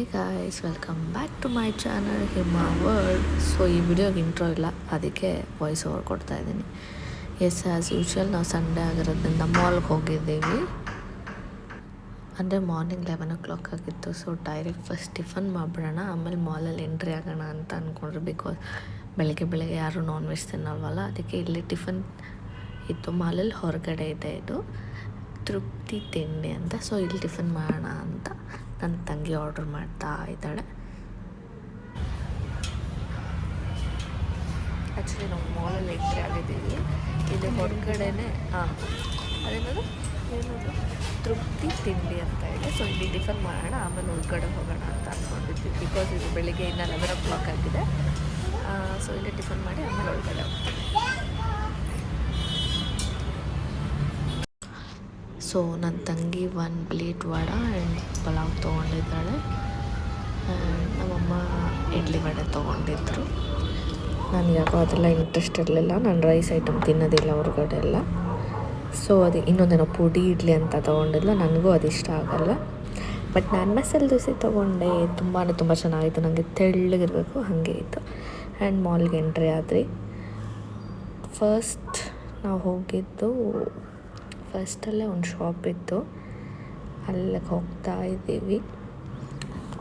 Hi guys, welcome back to my channel Hima world. So ಈ ವಿಡಿಯೋಗೆ intro ಇಲ್ಲ, ಅದಕ್ಕೆ ವಾಯ್ಸ್ ಓವರ್ ಕೊಡ್ತಾ ಇದ್ದೀನಿ. ಎಸ್, ಆ್ಯಸ್ ಯೂಶ್ವಲ್ ನಾವು ಸಂಡೇ ಆಗಿರೋದ್ರಿಂದ ಮಾಲ್ಗೆ ಹೋಗಿದ್ದೀವಿ. ಅಂದರೆ ಮಾರ್ನಿಂಗ್ 11 ಆಗಿತ್ತು. ಸೊ ಡೈರೆಕ್ಟ್ ಫಸ್ಟ್ ಟಿಫನ್ ಮಾಡಿಬಿಡೋಣ, ಆಮೇಲೆ ಮಾಲಲ್ಲಿ ಎಂಟ್ರಿ ಆಗೋಣ ಅಂತ ಅಂದ್ಕೊಂಡ್ರೆ, ಬಿಕಾಸ್ ಬೆಳಗ್ಗೆ ಯಾರೂ ನಾನ್ ವೆಜ್ ತಿನ್ನಲ್ವಲ್ಲ, ಅದಕ್ಕೆ ಇಲ್ಲಿ ಟಿಫನ್ ಇತ್ತು. ಮಾಲಲ್ಲಿ ಹೊರಗಡೆ ಇದೆ ಇದು ತೃಪ್ತಿ ತಿಂಡಿ ಅಂತ. ಸೊ ಇಲ್ಲಿ ಟಿಫನ್ ಮಾಡೋಣ ಅಂತ ನನ್ನ ತಂಗಿ ಆರ್ಡ್ರ್ ಮಾಡ್ತಾ ಇದ್ದಾಳೆ. ಆ್ಯಕ್ಚುಲಿ ನಾವು ಮಾಲಲ್ಲಿ ಎಂಟ್ರಿ ಆಗಿದ್ದೀವಿ. ಇಲ್ಲಿ ಹೊರಗಡೆನೇ ಅದೇನದು ತೃಪ್ತಿ ತಿಂಡಿ ಅಂತ ಇದೆ. ಸೊ ಇಲ್ಲಿ ಟಿಫನ್ ಮಾಡೋಣ, ಆಮೇಲೆ ಹೊರಗಡೆ ಹೋಗೋಣ ಅಂತ ಅಂದ್ಕೊಂಡಿದ್ವಿ. ಬಿಕಾಸ್ ಇದು ಬೆಳಿಗ್ಗೆ ಇನ್ನು 11 ಆಗಿದೆ. ಸೊ ಇಲ್ಲಿ ಟಿಫನ್ ಮಾಡಿ ಆಮೇಲೆ ಹೊರಗಡೆ ಹೋಗ್ತೀವಿ. ಸೊ ನನ್ನ ತಂಗಿ 1 ಪ್ಲೇಟ್ ವಡೆ ಆ್ಯಂಡ್ ಪಲಾವ್ ತೊಗೊಂಡಿದ್ದಾಳೆ. ನಮ್ಮಮ್ಮ ಇಡ್ಲಿ ವಡೆ ತೊಗೊಂಡಿದ್ರು. ನನಗೆ ಯಾಕೋ ಅದೆಲ್ಲ ಇಂಟ್ರೆಸ್ಟ್ ಇರಲಿಲ್ಲ, ನಾನು ರೈಸ್ ಐಟಮ್ ತಿನ್ನೋದಿಲ್ಲ ಹೊರಗಡೆ ಎಲ್ಲ. ಸೊ ಅದು ಇನ್ನೊಂದೇನೋ ಪುಡಿ ಇಡ್ಲಿ ಅಂತ ತೊಗೊಂಡಿಲ್ಲ, ನನಗೂ ಅದು ಇಷ್ಟ ಆಗಲ್ಲ. ಬಟ್ ನಾನು ಮಸಾಲೆ ದೋಸೆ ತೊಗೊಂಡೆ, ತುಂಬ ಚೆನ್ನಾಗಿತ್ತು. ನನಗೆ ತೆಳ್ಳಗಿರಬೇಕು ಹಾಗೆ ಇತ್ತು. ಆ್ಯಂಡ್ ಮಾಲ್ಗೆ ಎಂಟ್ರಿ ಆದ್ರಿ. ಫಸ್ಟ್ ನಾವು ಹೋಗಿದ್ದು ಫಸ್ಟಲ್ಲೇ ಒಂದು ಶಾಪ್ ಇತ್ತು, ಅಲ್ಲಿಗೆ ಹೋಗ್ತಾ ಇದ್ದೀವಿ.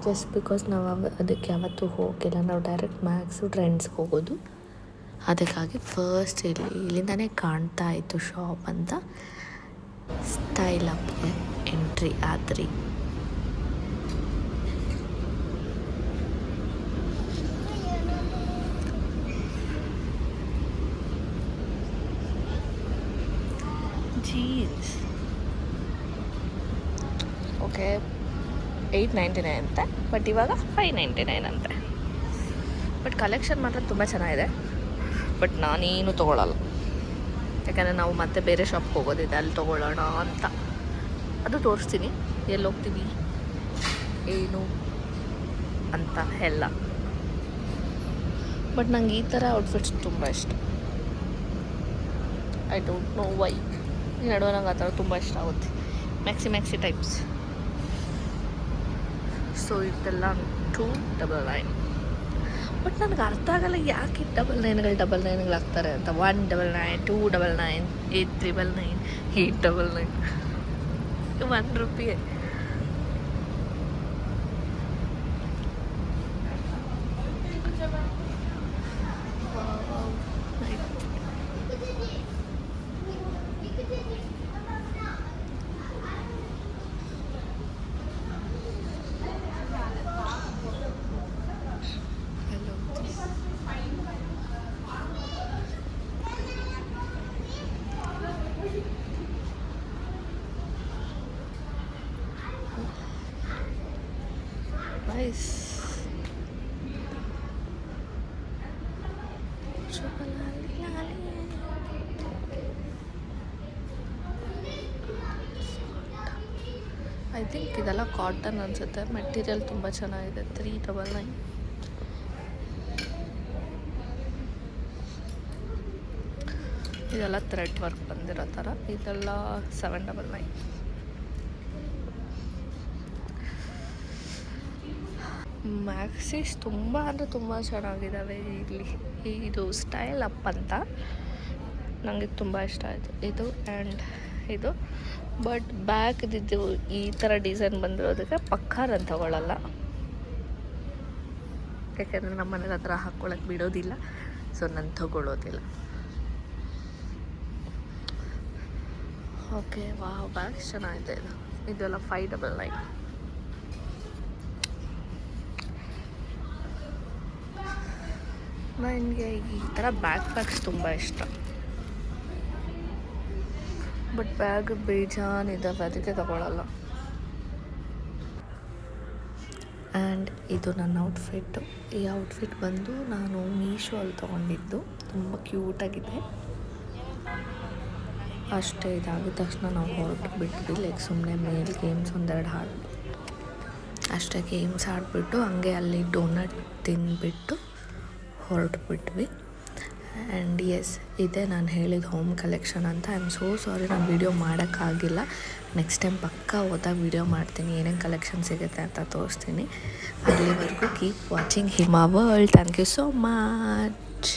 ಜಸ್ಟ್ ಬಿಕಾಸ್ ನಾವು ಅದಕ್ಕೆ ಯಾವತ್ತೂ ಹೋಗಿಲ್ಲ, ನಾವು ಡೈರೆಕ್ಟ್ ಮ್ಯಾಕ್ಸು ಟ್ರೆಂಡ್ಸ್ಗೆ ಹೋಗೋದು. ಅದಕ್ಕಾಗಿ ಫಸ್ಟ್ ಇಲ್ಲಿಂದನೇ ಕಾಣ್ತಾ ಇತ್ತು ಶಾಪ್ ಅಂತ. ಸ್ಟೈಲ್ ಅಪ್ಗೆ ಎಂಟ್ರಿ ಆದ್ರಿ. ಜೀನ್ಸ್ ಓಕೆ 899 ಅಂತೆ, ಬಟ್ ಇವಾಗ 599 ಅಂತೆ. ಬಟ್ ಕಲೆಕ್ಷನ್ ಮಾತ್ರ ತುಂಬ ಚೆನ್ನಾಗಿದೆ. ಬಟ್ ನಾನೇನು ತೊಗೊಳ್ಳಲ್ಲ, ಯಾಕಂದರೆ ನಾವು ಮತ್ತೆ ಬೇರೆ ಶಾಪ್ಗೆ ಹೋಗೋದಿದೆ, ಅಲ್ಲಿ ತೊಗೊಳ್ಳೋಣ ಅಂತ. ಅದು ತೋರಿಸ್ತೀನಿ ಎಲ್ಲಿ ಹೋಗ್ತೀವಿ ಏನು ಅಂತ ಎಲ್ಲ. ಬಟ್ ನಂಗೆ ಈ ಥರ ಔಟ್ಫಿಟ್ಸ್ ತುಂಬ ಇಷ್ಟ. ಐ ಡೋಂಟ್ ನೋ ವೈ, ಈ ನಡುವೆ ನಂಗೆ ಆ ಥರ ತುಂಬ ಇಷ್ಟ ಆಗುತ್ತೆ. Maxi types. ಸೊ ಇದೆಲ್ಲ 299. ಬಟ್ ನನಗೆ ಅರ್ಥ ಆಗಲ್ಲ ಯಾಕೆ 999 ಆಗ್ತಾರೆ ಅಂತ. 199, 299, 899, 899, ₹1. Nice. ಐ ಥಿಂಕ್ ಇದೆಲ್ಲ ಕಾಟನ್ ಅನಿಸುತ್ತೆ. ಮೆಟೀರಿಯಲ್ ತುಂಬ ಚೆನ್ನಾಗಿದೆ. 399. ಇದೆಲ್ಲ ಥ್ರೆಡ್ ವರ್ಕ್ ಬಂದಿರೋ ಥರ. ಇದೆಲ್ಲ 799. ಮ್ಯಾಕ್ಸಿಸ್ ತುಂಬ ಚೆನ್ನಾಗಿದ್ದಾವೆ ಇಲ್ಲಿ. ಇದು ಸ್ಟೈಲ್ ಅಪ್ ಅಂತ ನನಗೆ ತುಂಬ ಇಷ್ಟ ಆಯಿತು ಇದು ಆ್ಯಂಡ್ ಇದು. ಬಟ್ ಬ್ಯಾಗ್ದಿದ್ದು ಈ ಥರ ಡಿಸೈನ್ ಬಂದಿರೋದಕ್ಕೆ ಪಕ್ಕ ನಾನು ತಗೊಳ್ಳಲ್ಲ, ಯಾಕೆಂದರೆ ನಮ್ಮ ಮನೇಲಿ ಹತ್ರ ಹಾಕ್ಕೊಳಕ್ಕೆ ಬಿಡೋದಿಲ್ಲ. ಸೊ ನಾನು ತಗೊಳ್ಳೋದಿಲ್ಲ. ಓಕೆ, ವಾವ್, ಬ್ಯಾಗ್ಸ್ ಚೆನ್ನಾಗಿದೆ. ಇದೆಲ್ಲ 599. ನನಗೆ ಈ ಥರ ಬ್ಯಾಗ್ಸ್ ತುಂಬ ಇಷ್ಟ. ಬಟ್ ಬ್ಯಾಗ್ ಬೇಜಾನಿದ್ದಾವೆ, ಅದಕ್ಕೆ ತಗೊಳ್ಳಲ್ಲ. ಆ್ಯಂಡ್ ಇದು ನನ್ನ ಔಟ್ಫಿಟ್ಟು. ಈ ಔಟ್ಫಿಟ್ ಬಂದು ನಾನು ಮೀಶೋ ಅಲ್ಲಿ ತೊಗೊಂಡಿದ್ದು. ತುಂಬ ಕ್ಯೂಟಾಗಿದೆ. ಅಷ್ಟೇ, ಇದಾಗಿದ ತಕ್ಷಣ ನಾವು ಹೊರಟು ಬಿಟ್ವಿ. ಲೈಕ್ ಸುಮ್ಮನೆ ಮೇಲ್ ಗೇಮ್ಸ್ ಒಂದೆರಡು ಅಷ್ಟೇ ಗೇಮ್ಸ್ ಆಡಿಬಿಟ್ಟು ಹಂಗೆ ಅಲ್ಲಿ ಡೋನಟ್ ತಿಂದುಬಿಟ್ಟು ಹೊರಟುಬಿಟ್ವಿ. ಆ್ಯಂಡ್ ಎಸ್ ಇದೇ ನಾನು ಹೇಳಿದ ಹೋಮ್ ಕಲೆಕ್ಷನ್ ಅಂತ. ಐ ಆಮ್ ಸೋ ಸಾರಿ ನಾನು ವೀಡಿಯೋ ಮಾಡೋಕ್ಕಾಗಿಲ್ಲ. ನೆಕ್ಸ್ಟ್ ಟೈಮ್ ಪಕ್ಕಾ ಹೋದಾಗ ವೀಡಿಯೋ ಮಾಡ್ತೀನಿ, ಏನೇನು ಕಲೆಕ್ಷನ್ ಸಿಗುತ್ತೆ ಅಂತ ತೋರಿಸ್ತೀನಿ. ಅಲ್ಲಿವರೆಗೂ keep watching Hima world. Thank you so much.